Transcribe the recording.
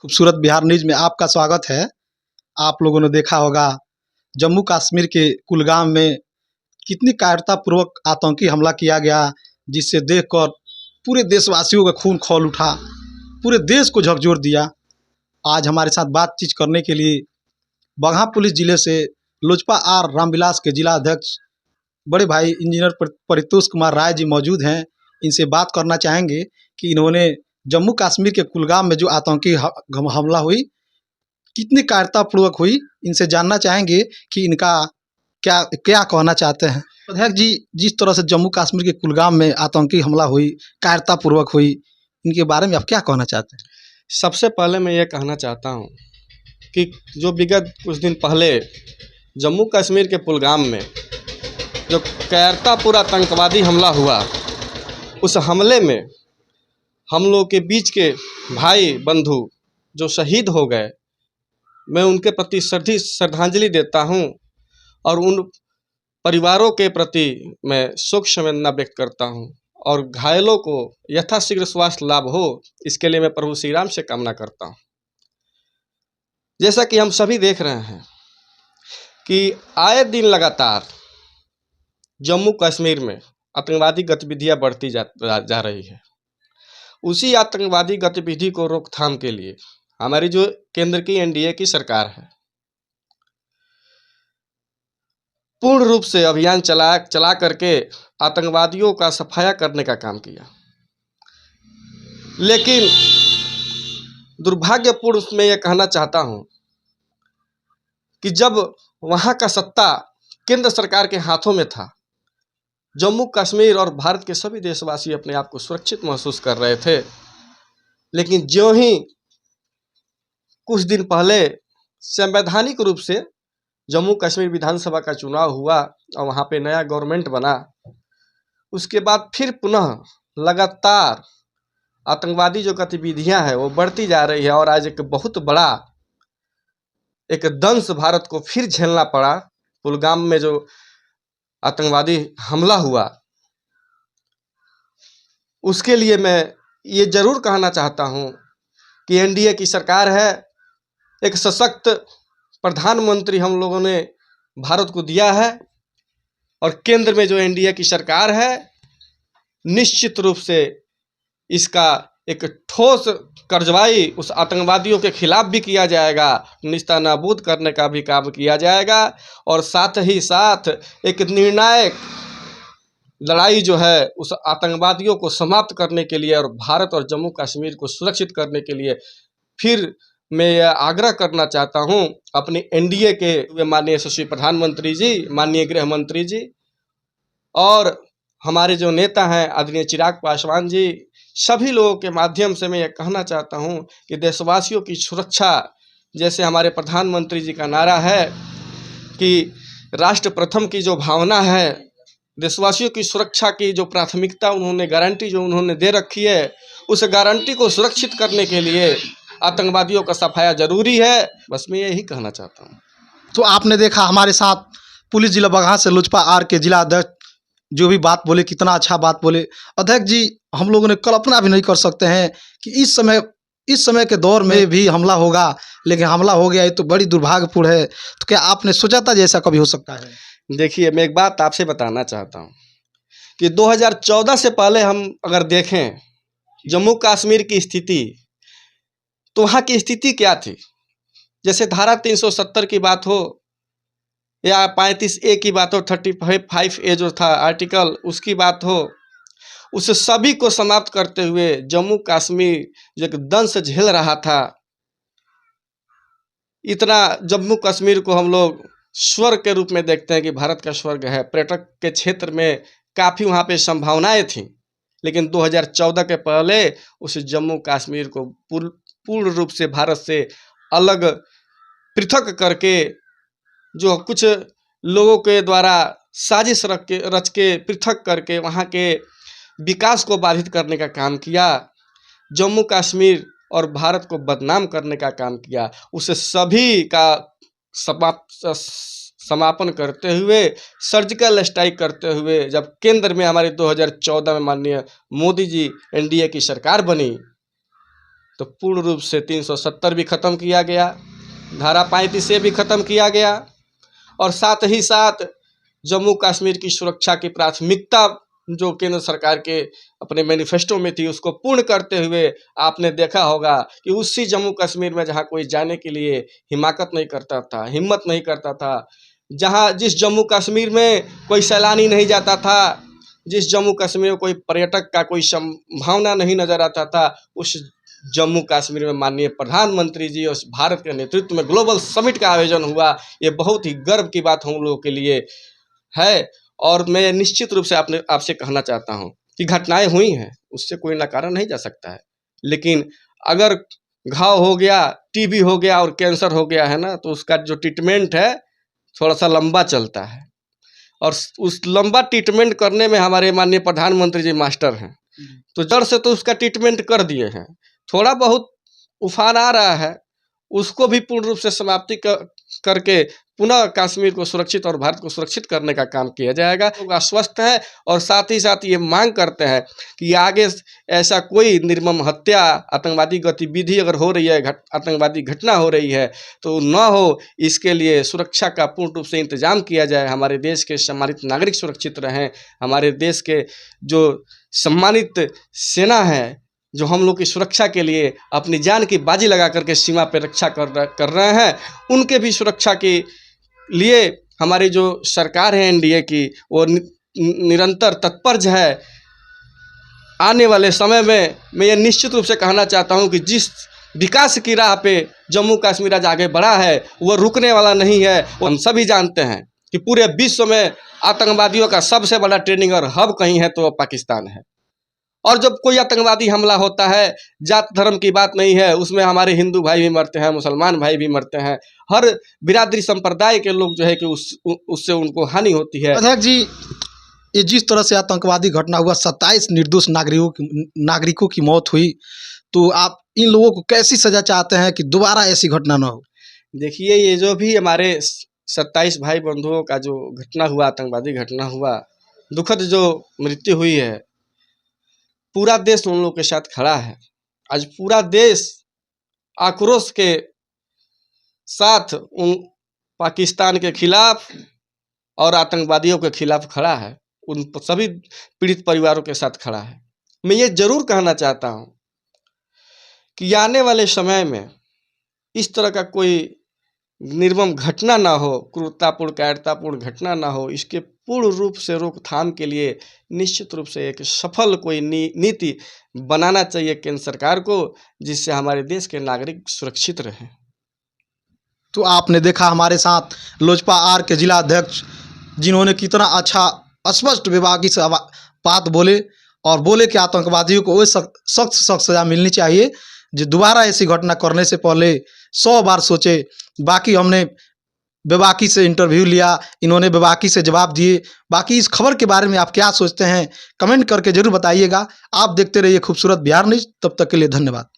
खूबसूरत बिहार न्यूज़ में आपका स्वागत है। आप लोगों ने देखा होगा जम्मू कश्मीर के कुलगाम में कितनी कायरतापूर्वक आतंकी हमला किया गया, जिसे देखकर पूरे देशवासियों का खून खौल उठा, पूरे देश को झकझोर दिया। आज हमारे साथ बातचीत करने के लिए बगहा पुलिस ज़िले से लोजपा आर रामविलास के जिला अध्यक्ष बड़े भाई इंजीनियर परितोष कुमार राय जी मौजूद हैं। इनसे बात करना चाहेंगे कि इन्होंने जम्मू कश्मीर के कुलगाम में जो आतंकी हमला हुई कितनी कायरतापूर्वक हुई, इनसे जानना चाहेंगे कि इनका क्या क्या कहना चाहते हैं। अध्यक्ष जी, जिस तरह से जम्मू कश्मीर के कुलगाम में आतंकी हमला हुई, कायरतापूर्वक हुई, इनके बारे में आप क्या कहना चाहते हैं? सबसे पहले मैं ये कहना चाहता हूँ कि जो विगत कुछ दिन पहले जम्मू कश्मीर के कुलगाम में जो कायरतापूर्ण आतंकवादी हमला हुआ, उस हमले में हम लोग के बीच के भाई बंधु जो शहीद हो गए, मैं उनके प्रति श्रद्धांजलि देता हूं और उन परिवारों के प्रति मैं शोक संवेदना व्यक्त करता हूं और घायलों को यथाशीघ्र स्वास्थ्य लाभ हो, इसके लिए मैं प्रभु श्री राम से कामना करता हूं। जैसा कि हम सभी देख रहे हैं कि आए दिन लगातार जम्मू कश्मीर में आतंकवादी गतिविधियां बढ़ती जा रही है। उसी आतंकवादी गतिविधि को रोकथाम के लिए हमारी जो केंद्र की एनडीए की सरकार है, पूर्ण रूप से अभियान चला करके आतंकवादियों का सफाया करने का काम किया। लेकिन दुर्भाग्यपूर्ण मैं ये कहना चाहता हूं कि जब वहां का सत्ता केंद्र सरकार के हाथों में था, जम्मू कश्मीर और भारत के सभी देशवासी अपने आप को सुरक्षित महसूस कर रहे थे। लेकिन ज्यों ही कुछ दिन पहले संवैधानिक रूप से जम्मू कश्मीर विधानसभा का चुनाव हुआ और वहाँ पे नया गवर्नमेंट बना, उसके बाद फिर पुनः लगातार आतंकवादी जो गतिविधियां हैं वो बढ़ती जा रही है और आज एक बहुत बड़ा एक दंश भारत को फिर झेलना पड़ा। कुलगाम में जो आतंकवादी हमला हुआ, उसके लिए मैं ये जरूर कहना चाहता हूं कि एनडीए की सरकार है, एक सशक्त प्रधानमंत्री हम लोगों ने भारत को दिया है और केंद्र में जो एनडीए की सरकार है, निश्चित रूप से इसका एक ठोस कार्रवाई उस आतंकवादियों के खिलाफ भी किया जाएगा, निस्तानाबूद करने का भी काम किया जाएगा और साथ ही साथ एक निर्णायक लड़ाई जो है उस आतंकवादियों को समाप्त करने के लिए और भारत और जम्मू कश्मीर को सुरक्षित करने के लिए फिर मैं यह आग्रह करना चाहता हूं अपने एनडीए के माननीय यशस्वी प्रधानमंत्री जी, माननीय गृह मंत्री जी और हमारे जो नेता हैं आदरणीय चिराग पासवान जी, सभी लोगों के माध्यम से मैं ये कहना चाहता हूं कि देशवासियों की सुरक्षा, जैसे हमारे प्रधानमंत्री जी का नारा है कि राष्ट्र प्रथम की जो भावना है, देशवासियों की सुरक्षा की जो प्राथमिकता उन्होंने गारंटी जो उन्होंने दे रखी है, उस गारंटी को सुरक्षित करने के लिए आतंकवादियों का सफाया जरूरी है। बस मैं यही कहना चाहता हूँ। तो आपने देखा हमारे साथ पुलिस जिला बगहा से लोजपा आर के जिला अध्यक्ष जो भी बात बोले, कितना अच्छा बात बोले। अध्यक्ष जी, हम लोगों ने कल्पना भी नहीं कर सकते हैं कि इस समय के दौर में भी हमला होगा, लेकिन हमला हो गया, ये तो बड़ी दुर्भाग्यपूर्ण है। तो क्या आपने सोचा था जैसा कभी हो सकता है? देखिए, मैं एक बात आपसे बताना चाहता हूँ कि 2014 से पहले हम अगर देखें जम्मू कश्मीर की स्थिति, तो वहाँ की स्थिति क्या थी। जैसे धारा 370 की बात हो या 35A की बात हो, 35A जो था आर्टिकल, उसकी बात हो, उस सभी को समाप्त करते हुए जम्मू कश्मीर जो एक दंश झेल रहा था, इतना जम्मू कश्मीर को हम लोग स्वर्ग के रूप में देखते हैं कि भारत का स्वर्ग है। पर्यटक के क्षेत्र में काफ़ी वहाँ पे संभावनाएं थीं, लेकिन 2014 के पहले उस जम्मू कश्मीर को पूर्ण रूप से भारत से अलग पृथक करके, जो कुछ लोगों के द्वारा साजिश रच के पृथक करके वहाँ के विकास को बाधित करने का काम किया, जम्मू कश्मीर और भारत को बदनाम करने का काम किया। उस सभी का समापन करते हुए, सर्जिकल स्ट्राइक करते हुए, जब केंद्र में हमारे 2014 में माननीय मोदी जी एनडीए की सरकार बनी, तो पूर्ण रूप से 370 भी ख़त्म किया गया, धारा 35 भी ख़त्म किया गया, और साथ ही साथ जम्मू कश्मीर की सुरक्षा की प्राथमिकता जो केंद्र सरकार के अपने मैनिफेस्टो में थी उसको पूर्ण करते हुए आपने देखा होगा कि उसी जम्मू कश्मीर में जहाँ कोई जाने के लिए हिम्मत नहीं करता था, जहाँ जिस जम्मू कश्मीर में कोई सैलानी नहीं जाता था, जिस जम्मू कश्मीर में कोई पर्यटक का कोई संभावना नहीं नजर आता था, उस जम्मू कश्मीर में माननीय प्रधानमंत्री जी और भारत के नेतृत्व में ग्लोबल समिट का आयोजन हुआ। ये बहुत ही गर्व की बात हम लोगों के लिए है। और मैं निश्चित रूप से आपसे कहना चाहता हूँ कि घटनाएं हुई हैं, उससे कोई नकारा नहीं जा सकता है, लेकिन अगर घाव हो गया, टीबी हो गया और कैंसर हो गया है ना, तो उसका जो ट्रीटमेंट है थोड़ा सा लंबा चलता है, और उस लंबा ट्रीटमेंट करने में हमारे माननीय प्रधानमंत्री जी मास्टर हैं। तो जड़ से तो उसका ट्रीटमेंट कर दिए हैं, थोड़ा बहुत उफान आ रहा है, उसको भी पूर्ण रूप से समाप्ति करके पुनः कश्मीर को सुरक्षित और भारत को सुरक्षित करने का काम किया जाएगा। लोग आश्वस्त है और साथ ही साथ ये मांग करते हैं कि आगे ऐसा कोई निर्मम हत्या, आतंकवादी गतिविधि अगर हो रही है, आतंकवादी घटना हो रही है तो न हो, इसके लिए सुरक्षा का पूर्ण रूप से इंतजाम किया जाए। हमारे देश के सम्मानित नागरिक सुरक्षित रहें, हमारे देश के जो सम्मानित सेना है जो हम लोग की सुरक्षा के लिए अपनी जान की बाजी लगा करके सीमा पर रक्षा कर रहे हैं, उनके भी सुरक्षा के लिए हमारी जो सरकार है एनडीए की, वो निरंतर तत्पर है। आने वाले समय में मैं ये निश्चित रूप से कहना चाहता हूँ कि जिस विकास की राह पे जम्मू कश्मीर आज आगे बढ़ा है वो रुकने वाला नहीं है। हम सभी जानते हैं कि पूरे विश्व में आतंकवादियों का सबसे बड़ा ट्रेनिंग और हब कहीं है तो पाकिस्तान है। और जब कोई आतंकवादी हमला होता है, जात धर्म की बात नहीं है, उसमें हमारे हिंदू भाई भी मरते हैं, मुसलमान भाई भी मरते हैं, हर बिरादरी संप्रदाय के लोग जो है कि उससे उनको हानि होती है। अध्यक्ष जी, ये जिस तरह से आतंकवादी घटना हुआ, 27 निर्दोष नागरिकों की मौत हुई, तो आप इन लोगों को कैसी सजा चाहते हैं कि दोबारा ऐसी घटना न हो? देखिए, ये जो भी हमारे 27 भाई बंधुओं का जो घटना हुआ, आतंकवादी घटना हुआ, दुखद जो मृत्यु हुई है, पूरा देश उन लोगों के साथ खड़ा है। आज पूरा देश आक्रोश के साथ उन पाकिस्तान के खिलाफ और आतंकवादियों के खिलाफ खड़ा है, उन सभी पीड़ित परिवारों के साथ खड़ा है। मैं ये जरूर कहना चाहता हूँ कि आने वाले समय में इस तरह का कोई निर्मम घटना ना हो, क्रूरतापूर्ण कायरतापूर्ण घटना ना हो, इसके पूर्ण रूप से रोकथाम के लिए निश्चित रूप से एक सफल कोई नीति बनाना चाहिए केंद्र सरकार को, जिससे हमारे देश के नागरिक सुरक्षित रहें। तो आपने देखा हमारे साथ लोजपा आर के जिला अध्यक्ष, जिन्होंने कितना अच्छा स्पष्ट विभागी से बात बोले और बोले कि आतंकवादियों को सख्त सजा मिलनी चाहिए, जो दोबारा ऐसी घटना करने से पहले 100 बार सोचे। बाकी हमने बेबाकी से इंटरव्यू लिया, इन्होंने बेबाकी से जवाब दिए। बाकी इस खबर के बारे में आप क्या सोचते हैं, कमेंट करके जरूर बताइएगा। आप देखते रहिए खूबसूरत बिहार न्यूज़। तब तक के लिए धन्यवाद।